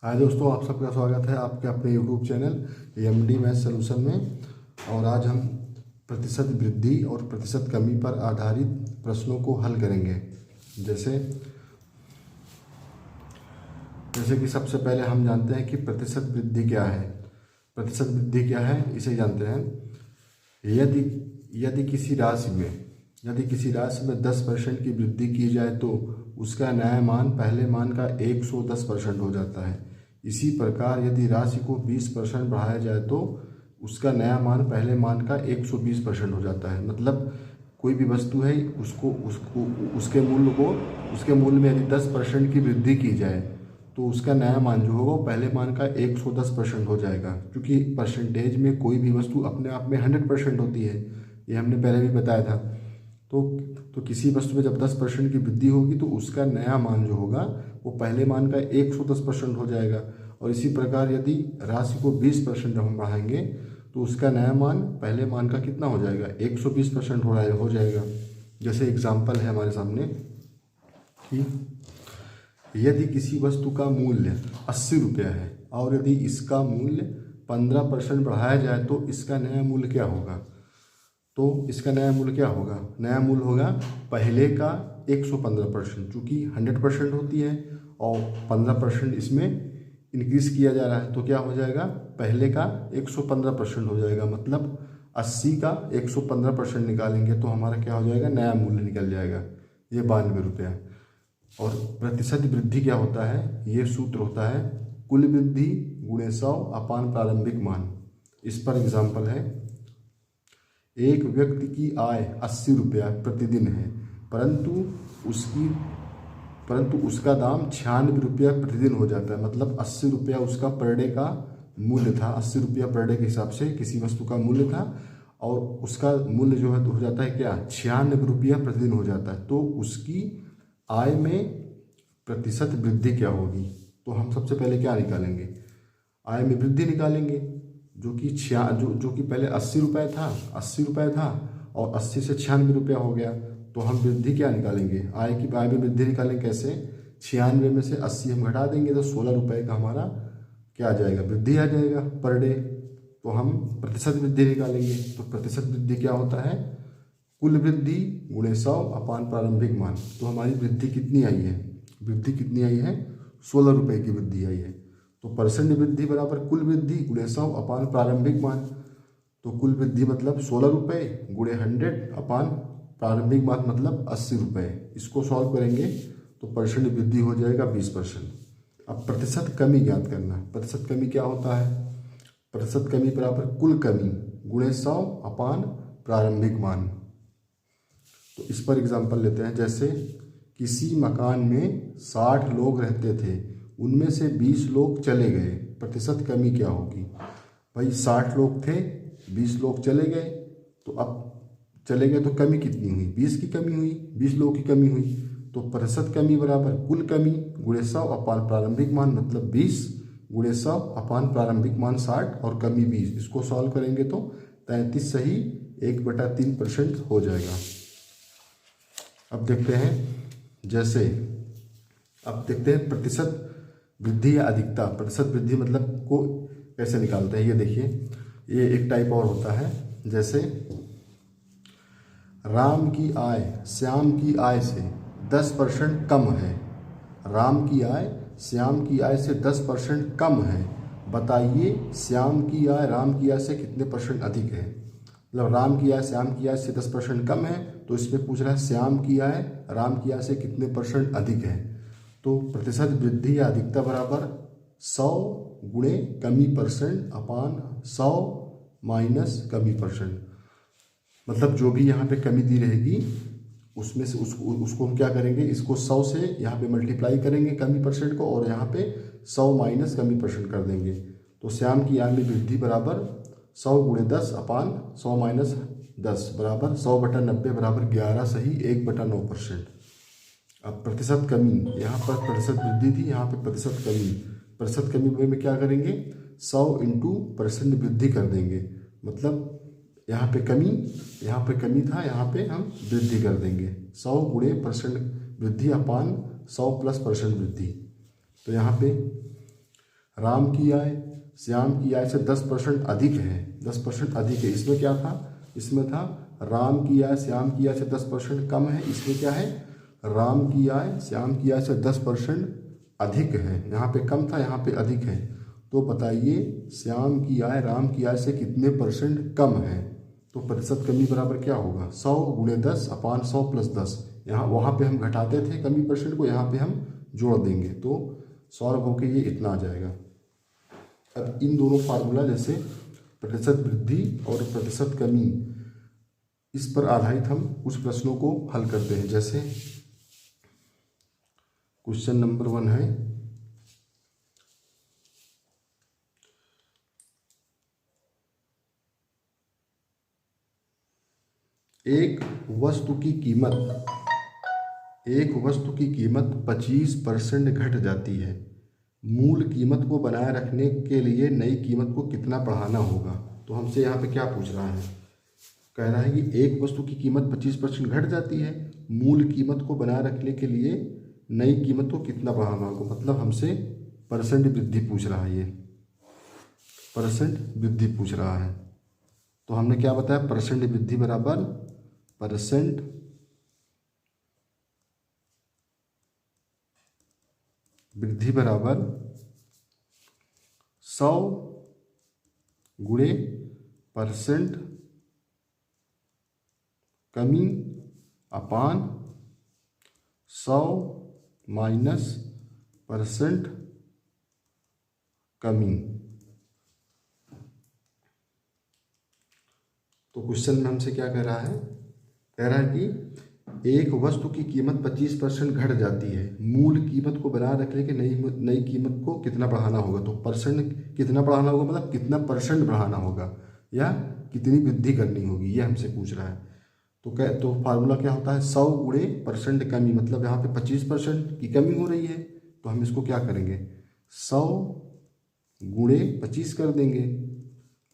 हाय दोस्तों, आप सबका स्वागत है आपके अपने YouTube channel MD math solution में। और आज हम प्रतिशत वृद्धि और प्रतिशत कमी पर आधारित प्रश्नों को हल करेंगे। जैसे कि सबसे पहले हम जानते हैं कि प्रतिशत वृद्धि क्या है। प्रतिशत वृद्धि क्या है इसे जानते हैं। यदि किसी राशि में 10% की वृद्धि की जाए तो उसका नया मान पहले मान का 110% हो जाता है। इसी प्रकार यदि राशि को 20% बढ़ाया जाए तो उसका नया मान पहले मान का 120% हो जाता है। मतलब कोई भी वस्तु है उसके मूल्य में यदि 10% की वृद्धि की जाए तो उसका नया मान जो होगा वो पहले मान का 110% हो जाएगा। क्योंकि परसेंटेज में कोई भी वस्तु अपने आप में 100% होती है, ये हमने पहले भी बताया था। तो किसी वस्तु में जब 10% की वृद्धि होगी तो उसका नया मान जो होगा वो पहले मान का 110% हो जाएगा। और इसी प्रकार यदि राशि को 20% हम बढ़ाएंगे तो उसका नया मान पहले मान का कितना हो जाएगा, 120% हो जाएगा। जैसे एग्जाम्पल है हमारे सामने कि यदि किसी वस्तु का मूल्य 80 रुपया है और यदि इसका मूल्य 15% बढ़ाया जाए तो इसका नया मूल्य क्या होगा। तो इसका नया मूल्य क्या होगा, नया मूल्य होगा पहले का 115%, चूँकि 100% होती है और 15% इसमें इंक्रीज किया जा रहा है तो क्या हो जाएगा, पहले का 115% हो जाएगा। मतलब 80 का 115% निकालेंगे तो हमारा क्या हो जाएगा, नया मूल्य निकल जाएगा, ये 92 रुपया। और प्रतिशत वृद्धि क्या होता है, ये सूत्र होता है कुल वृद्धि गुणे 100 अपान प्रारंभिक मान। इस पर एग्जाम्पल है, एक व्यक्ति की आय 80 रुपया प्रतिदिन है परंतु उसका दाम 96 रुपया प्रतिदिन हो जाता है। मतलब 80 रुपया उसका पर डे का मूल्य था, 80 रुपया पर डे के हिसाब से किसी वस्तु का मूल्य था और उसका मूल्य जो है तो हो जाता है क्या, 96 रुपया प्रतिदिन हो जाता है। तो उसकी आय में प्रतिशत वृद्धि क्या होगी, तो हम सबसे पहले क्या निकालेंगे, आय में वृद्धि निकालेंगे। जो कि पहले 80 रुपये था और 80 से 96 रुपया हो गया। तो हम वृद्धि क्या निकालेंगे, आय में वृद्धि निकालेंगे कैसे, 96 में से 80 हम घटा देंगे तो 16 रुपये का हमारा क्या आ जाएगा, वृद्धि आ जाएगा पर डे। तो हम प्रतिशत वृद्धि निकालेंगे। तो प्रतिशत वृद्धि क्या होता है, कुल वृद्धि गुणे 100 अपान प्रारंभिक मान। तो हमारी वृद्धि कितनी आई है, 16 रुपये की वृद्धि आई है। तो परसेंट वृद्धि बराबर कुल वृद्धि गुणे 100 अपान प्रारंभिक मान। तो कुल वृद्धि मतलब 16 रुपये गुणे 100 अपान प्रारंभिक मान मतलब 80 रुपये। इसको सॉल्व करेंगे तो परसेंट वृद्धि हो जाएगा 20%। अब प्रतिशत कमी ज्ञात करना। प्रतिशत कमी क्या होता है, प्रतिशत कमी बराबर कुल कमी गुणे 100 अपान प्रारंभिक मान। तो इस पर एग्जाम्पल लेते हैं। जैसे किसी मकान में 60 लोग रहते थे, उनमें से 20 लोग चले गए, प्रतिशत कमी क्या होगी। भाई 60 लोग थे, 20 लोग चले गए, तो अब चले गए तो कमी कितनी हुई, 20 की कमी हुई, 20 लोगों की कमी हुई। तो प्रतिशत कमी बराबर कुल कमी गुणे 100 अपान प्रारंभिक मान। मतलब 20 गुणे 100 अपान प्रारंभिक मान 60 और कमी 20। इसको सॉल्व करेंगे तो 33 सही 1/3% हो जाएगा। अब देखते हैं प्रतिशत वृद्धि या अधिकता। प्रतिशत वृद्धि मतलब को कैसे निकालते हैं, ये देखिए। ये एक टाइप और होता है। जैसे राम की आय श्याम की आय से 10% कम है। राम की आय श्याम की आय से 10% कम है, बताइए श्याम की आय राम की आय से कितने परसेंट अधिक है। मतलब राम की आय श्याम की आय से 10% कम है, तो इसमें पूछ रहा है श्याम की आय राम की आय से कितने परसेंट अधिक है। तो प्रतिशत वृद्धि या अधिकता बराबर 100 गुणे कमी परसेंट अपान 100 माइनस कमी परसेंट। मतलब जो भी यहाँ पे कमी दी रहेगी उसमें से उसको हम क्या करेंगे, इसको 100 से यहाँ पे मल्टीप्लाई करेंगे कमी परसेंट को, और यहाँ पे 100 माइनस कमी परसेंट कर देंगे। तो श्याम की आय में वृद्धि बराबर 100 गुणे 10 अपान 100 माइनस 10 बराबर 100/90 बराबर 11 सही 1/9%। अब प्रतिशत कमी, यहाँ पर प्रतिशत वृद्धि थी, यहाँ पे प्रतिशत कमी। प्रतिशत कमी में क्या करेंगे, 100 इंटू परसेंट वृद्धि कर देंगे। मतलब यहाँ पे कमी था, यहाँ पे हम वृद्धि कर देंगे। 100 गुणे परसेंट वृद्धि अपान 100 प्लस परसेंट वृद्धि। तो यहाँ पे राम की आय श्याम की आय से 10% अधिक है, 10% अधिक है। इसमें क्या था, इसमें था राम की आय श्याम की आय से 10% कम है। इसमें क्या है, राम की आय श्याम की आय से 10% अधिक है। यहाँ पे कम था, यहाँ पे अधिक है। तो बताइए श्याम की आय राम की आय से कितने परसेंट कम है। तो प्रतिशत कमी बराबर क्या होगा, 100 × 10 अपान 100 + 10। यहाँ वहाँ पे हम घटाते थे कमी परसेंट को, यहाँ पे हम जोड़ देंगे तो सॉल्व होके ये इतना आ जाएगा। अब इन दोनों फार्मूला जैसे प्रतिशत वृद्धि और प्रतिशत कमी, इस पर आधारित हम कुछ प्रश्नों को हल करते हैं। जैसे क्वेश्चन नंबर 1 है, एक वस्तु की कीमत 25% घट जाती है। मूल कीमत को बनाए रखने के लिए नई कीमत को कितना बढ़ाना होगा। तो हमसे यहाँ पे क्या पूछ रहा है, कह रहा है कि एक वस्तु की कीमत 25% घट जाती है, मूल कीमत को बनाए रखने के लिए नई कीमत को कितना बढ़ाना होगा। मतलब हमसे परसेंट वृद्धि पूछ रहा है, ये परसेंट वृद्धि पूछ रहा है। तो हमने क्या बताया, परसेंट वृद्धि बराबर परसेंट वृद्धि बराबर 100 × परसेंट कमी अपान 100 - परसेंट कमी। तो क्वेश्चन में हमसे क्या कह रहा है, कह रहा है कि एक वस्तु की कीमत 25% घट जाती है, मूल कीमत को बनाए रखने के नई कीमत को कितना बढ़ाना होगा। तो परसेंट कितना बढ़ाना होगा, मतलब कितना परसेंट बढ़ाना होगा या कितनी वृद्धि करनी होगी, ये हमसे पूछ रहा है। तो फार्मूला क्या होता है, 100 × परसेंट कमी। मतलब यहाँ पे 25% की कमी हो रही है, तो हम इसको क्या करेंगे, 100 × 25 कर देंगे,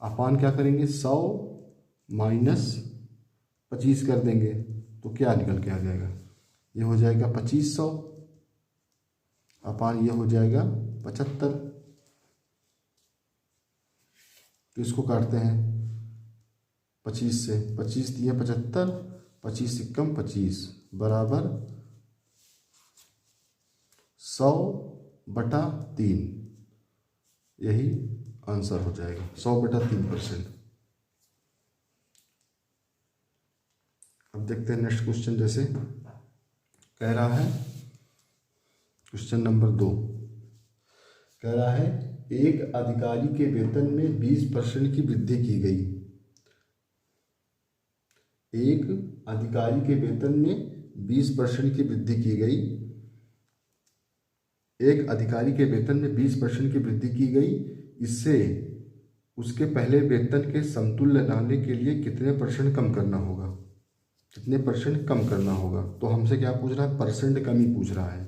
अपान क्या करेंगे, 100 - 25 कर देंगे। तो क्या निकल के आ जाएगा, ये हो जाएगा 2500 अपान ये हो जाएगा 75। तो इसको काटते हैं 25 से, 25 दिए 75, 25 × 25 बराबर 100/3। यही आंसर हो जाएगा, 100/3%। अब देखते हैं नेक्स्ट क्वेश्चन। जैसे कह रहा है क्वेश्चन नंबर 2, कह रहा है एक अधिकारी के वेतन में 20% की वृद्धि की गई। एक अधिकारी के वेतन में 20% की वृद्धि की गई। एक अधिकारी के वेतन में 20% की वृद्धि की गई। इससे उसके पहले वेतन के समतुल्य लाने के लिए कितने परसेंट कम करना होगा, कितने परसेंट कम करना होगा। तो हमसे क्या पूछ रहा है, परसेंट कमी पूछ रहा है,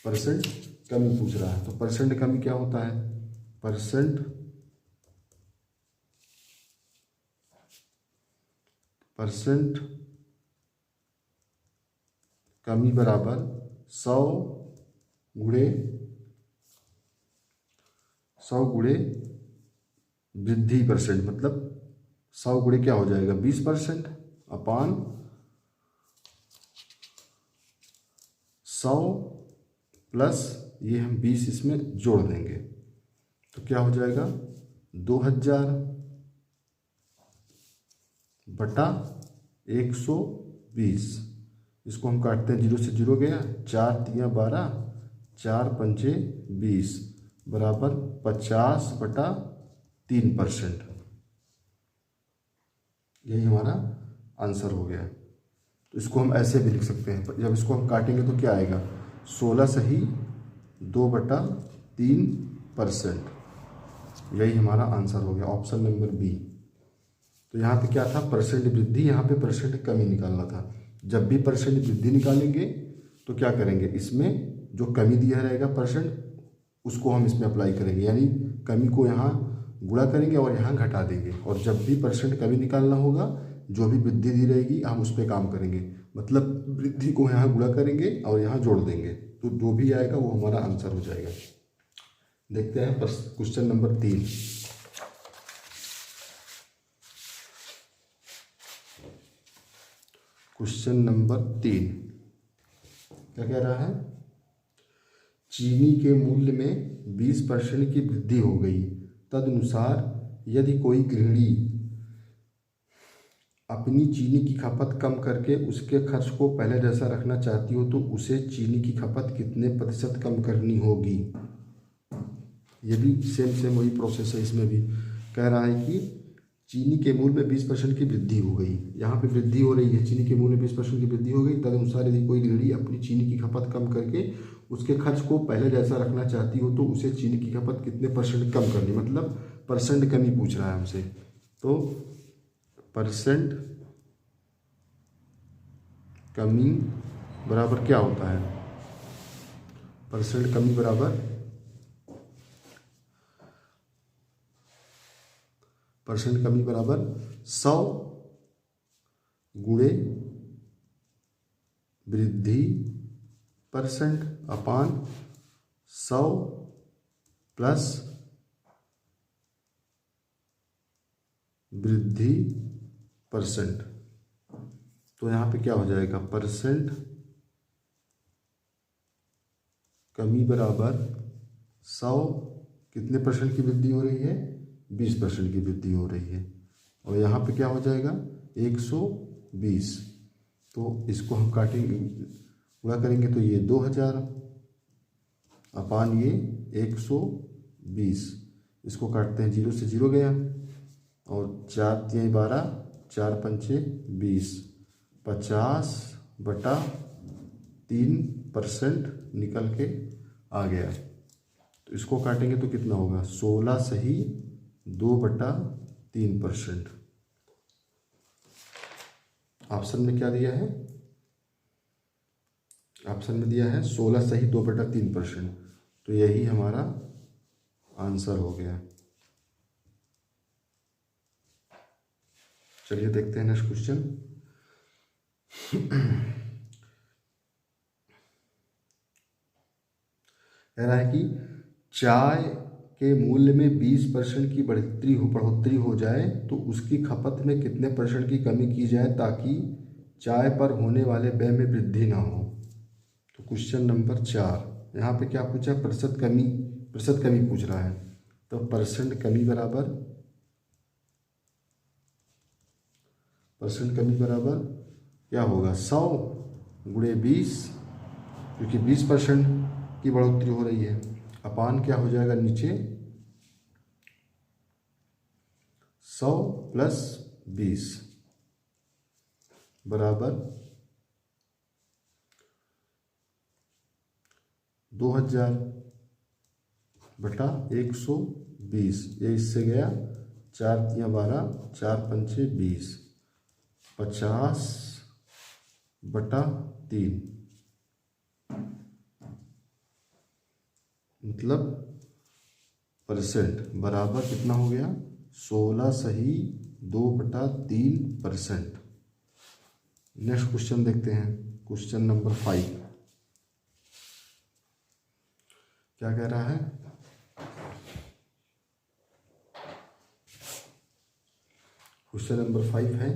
परसेंट कमी पूछ रहा है। तो परसेंट कमी क्या होता है, परसेंट कमी बराबर 100 × वृद्धि परसेंट। मतलब 100 × क्या हो जाएगा, 20% अपान 100 प्लस ये हम 20 इसमें जोड़ देंगे। तो क्या हो जाएगा, 2000/120। इसको हम काटते हैं, 0 से 0 गया, 4 × 3 = 12, 4 × 5 = 20 बराबर 50/3%। यही हमारा आंसर हो गया। तो इसको हम ऐसे भी लिख सकते हैं, जब इसको हम काटेंगे तो क्या आएगा, 16 सही 2/3%। यही हमारा आंसर हो गया, ऑप्शन नंबर बी। तो यहाँ पे क्या था, परसेंट वृद्धि, यहाँ पे परसेंट कमी निकालना था। जब भी परसेंट वृद्धि निकालेंगे तो क्या करेंगे, इसमें जो कमी दिया रहेगा परसेंट, उसको हम इसमें अप्लाई करेंगे, यानी कमी को यहाँ गुणा करेंगे और यहाँ घटा देंगे। और जब भी परसेंट कमी निकालना होगा, जो भी वृद्धि दी रहेगी हम उस पर काम करेंगे। मतलब वृद्धि को यहाँ गुणा करेंगे और यहाँ जोड़ देंगे, तो जो भी आएगा वो हमारा आंसर हो जाएगा। देखते हैं क्वेश्चन नंबर 3। क्वेश्चन नंबर 3 क्या कह रहा है? चीनी के मूल्य में 20% की वृद्धि हो गई। तदनुसार यदि कोई गृहिणी अपनी चीनी की खपत कम करके उसके खर्च को पहले जैसा रखना चाहती हो तो उसे चीनी की खपत कितने प्रतिशत कम करनी होगी? ये भी सेम वही प्रोसेस है। इसमें भी कह रहा है कि चीनी के मूल्य में 20% की वृद्धि हो गई। यहाँ पे वृद्धि हो रही है, चीनी के मूल्य में 20% की वृद्धि हो गई। तदनुसार यदि कोई गृहिणी अपनी चीनी की खपत कम करके उसके खर्च को पहले जैसा रखना चाहती हो तो उसे चीनी की खपत कितने % कम करनी, मतलब परसेंट कमी पूछ रहा है हमसे। तो परसेंट कमी बराबर क्या होता है? परसेंट कमी बराबर परसेंट कमी बराबर 100 गुणे वृद्धि परसेंट अपान 100 प्लस वृद्धि परसेंट। तो यहाँ पे क्या हो जाएगा? परसेंट कमी बराबर 100 कितने % की वृद्धि हो रही है? 20% की वृद्धि हो रही है। और यहाँ पे क्या हो जाएगा? 120। तो इसको हम काटेंगे, गुणा करेंगे तो ये 2000 अपान ये 120। इसको काटते हैं, 0 से 0 गया और 4 3 12, 4 5 20, 50/3% निकल के आ गया। तो इसको काटेंगे तो कितना होगा? 16 सही 2/3%। ऑप्शन में क्या दिया है? ऑप्शन में दिया है 16 सही 2/3%। तो यही हमारा आंसर हो गया। चलिए देखते हैं नेक्स्ट क्वेश्चन। कह रहा है कि चाय के मूल्य में 20% की बढ़ोतरी हो जाए तो उसकी खपत में कितने % की कमी की जाए ताकि चाय पर होने वाले व्यय में वृद्धि ना हो? तो क्वेश्चन नंबर 4 यहाँ पे क्या पूछा? प्रतिशत कमी पूछ रहा है। तो परसेंट कमी बराबर क्या होगा? 100 गुणे 20, क्योंकि 20% की बढ़ोतरी हो रही है, अपान क्या हो जाएगा नीचे? 100 प्लस 20 बराबर 2000/120। ये इससे गया, 4 3 12, 4 5 20, 50/3 मतलब परसेंट बराबर कितना हो गया? 16 सही 2/3%। नेक्स्ट क्वेश्चन देखते हैं, क्वेश्चन नंबर 5 क्या कह रहा है? क्वेश्चन नंबर 5 है,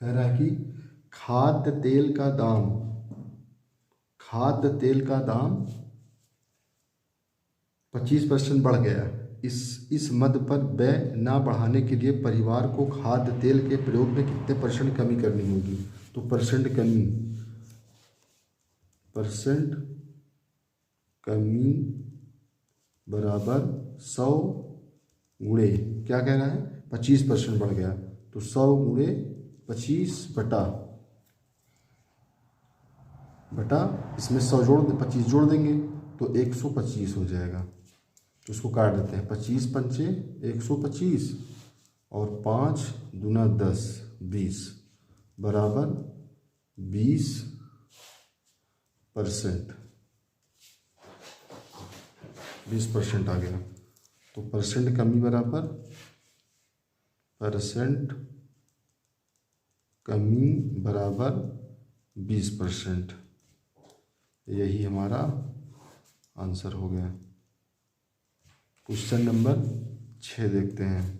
कह रहा है कि खाद्य तेल का दाम 25% बढ़ गया। इस मद पर व्यय न बढ़ाने के लिए परिवार को खाद्य तेल के प्रयोग में कितने % कमी करनी होगी? तो परसेंट कमी बराबर 100 गुणे क्या कह रहा है? 25% बढ़ गया, तो 100 गुणे 25 बटा इसमें 100 25 जोड़ देंगे तो 125 हो जाएगा। तो उसको काट देते हैं, 25 पंचे 125 और 5 दूना 10 20 बराबर 20% आ गया। तो परसेंट कमी बराबर 20%। यही हमारा आंसर हो गया। क्वेश्चन नंबर 6 देखते हैं।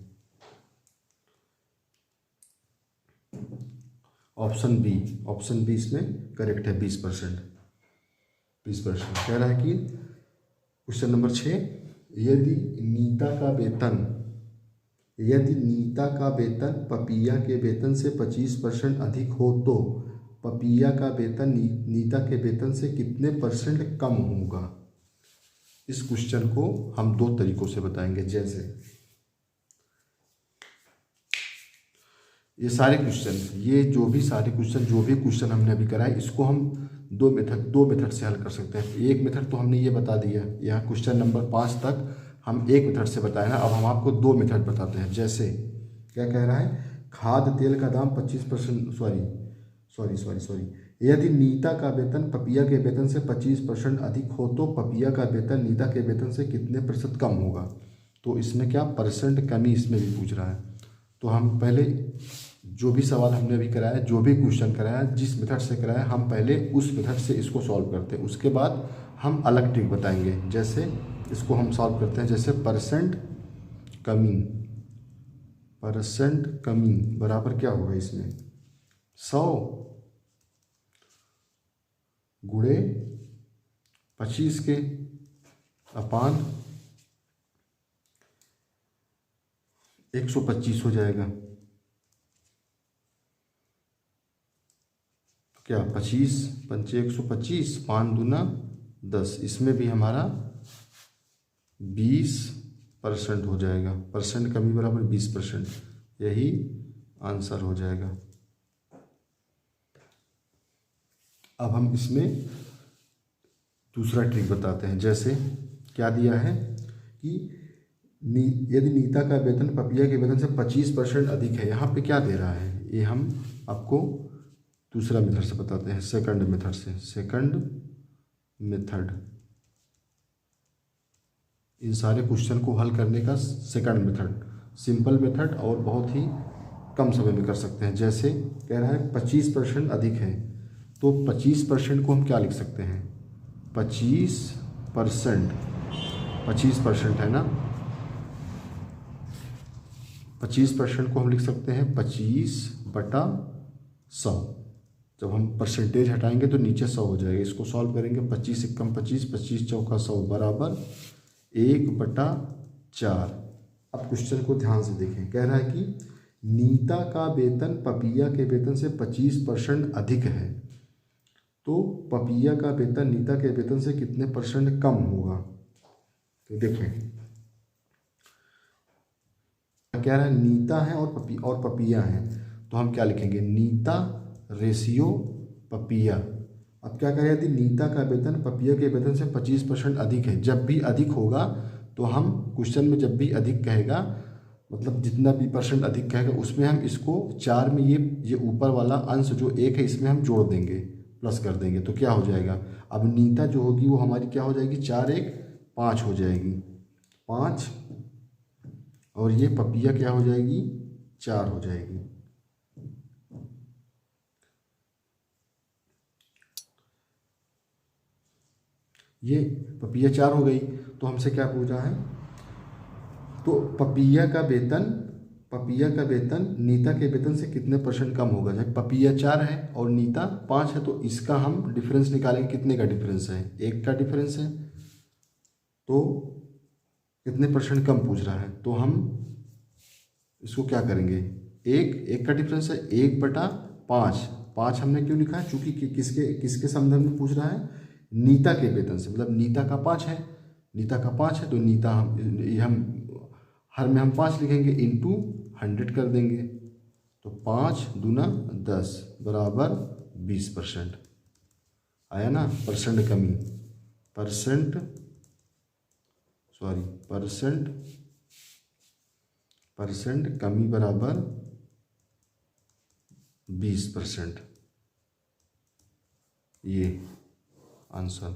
ऑप्शन बी इसमें करेक्ट है। 20% कह रहा है कि क्वेश्चन नंबर 6, यदि नीता का वेतन पपिया के वेतन से 25% अधिक हो तो पपिया का वेतन नीता के वेतन से कितने % कम होगा। इस क्वेश्चन को हम 2 तरीकों से बताएंगे। जैसे ये जो भी क्वेश्चन हमने अभी कराए, इसको हम दो मेथड से हल कर सकते हैं। एक मेथड तो हमने ये बता दिया, यहाँ क्वेश्चन नंबर 5 तक हम एक मेथड से बताए ना। अब हम आपको 2 मेथड बताते हैं। जैसे क्या कह रहा है, खाद्य तेल का दाम 25% सॉरी यदि नीता का वेतन पपिया के वेतन से 25% अधिक हो तो पपिया का वेतन नीता के वेतन से कितने % कम होगा। तो इसमें क्या परसेंट कमी इसमें भी पूछ रहा है। तो हम पहले जो भी सवाल हमने अभी कराया, जो भी क्वेश्चन कराया, जिस मेथड से कराया, हम पहले उस मेथड से इसको सॉल्व करते हैं। उसके बाद हम अलग ट्रिक बताएंगे। जैसे इसको हम सॉल्व करते हैं। जैसे परसेंट कमी बराबर क्या होगा इसमें, 100 गुणे 25 के अपान 125 हो जाएगा। क्या 25 पंचे 125, 5 दूना 10, इसमें भी हमारा 20% हो जाएगा। परसेंट कमी बराबर 20%, यही आंसर हो जाएगा। अब हम इसमें दूसरा ट्रिक बताते हैं। जैसे क्या दिया है कि यदि नीता का वेतन पपिया के वेतन से 25% अधिक है। यहाँ पे क्या दे रहा है, ये हम आपको दूसरा मेथड से बताते हैं। सेकंड मेथड, इन सारे क्वेश्चन को हल करने का सेकंड मेथड, सिंपल मेथड और बहुत ही कम समय में कर सकते हैं। जैसे कह रहा है 25% अधिक है, तो 25% को हम क्या लिख सकते हैं, 25% है ना, 25% को हम लिख सकते हैं 25/100। जब हम परसेंटेज हटाएंगे तो नीचे 100 हो जाएगा। इसको सॉल्व करेंगे, 25 एकम 25, 25 चौका 100 बराबर 1/4। अब क्वेश्चन को ध्यान से देखें। कह रहा है कि नीता का वेतन पपिया के वेतन से 25% अधिक है, तो पपिया का वेतन नीता के वेतन से कितने % कम होगा। तो देखें क्या रहा है, नीता है और पपिया है, तो हम क्या लिखेंगे, नीता रेशियो पपिया। अब क्या करें, यदि नीता का वेतन पपिया के वेतन से 25% अधिक है, जब भी अधिक होगा तो हम क्वेश्चन में जब भी अधिक कहेगा, मतलब जितना भी % अधिक कहेगा, उसमें हम इसको 4 में ये ऊपर वाला अंश जो 1 है इसमें हम जोड़ देंगे, प्लस कर देंगे। तो क्या हो जाएगा, अब नीता जो होगी वो हमारी क्या हो जाएगी, 4 1 5 हो जाएगी, 5, और ये पपिया क्या हो जाएगी, 4 हो जाएगी। ये पपिया 4 हो गई। तो हमसे क्या पूछा है, तो पपिया का वेतन नीता के वेतन से कितने % कम होगा। जब पपिया 4 है और नीता 5 है, तो इसका हम डिफरेंस निकालेंगे। कितने का डिफरेंस है, 1 का डिफरेंस है। तो कितने % कम पूछ रहा है, तो हम इसको क्या करेंगे, 1 का डिफरेंस है, 1/5 हमने क्यों लिखा है, चूंकि किसके संदर्भ में पूछ रहा है, नीता के वेतन से, मतलब नीता का 5 है, तो नीता हम हर में हम 5 लिखेंगे, इंटू 100 कर देंगे। तो 5 दूना 10 बराबर 20% आया ना। परसेंट कमी बराबर 20%, ये आंसर।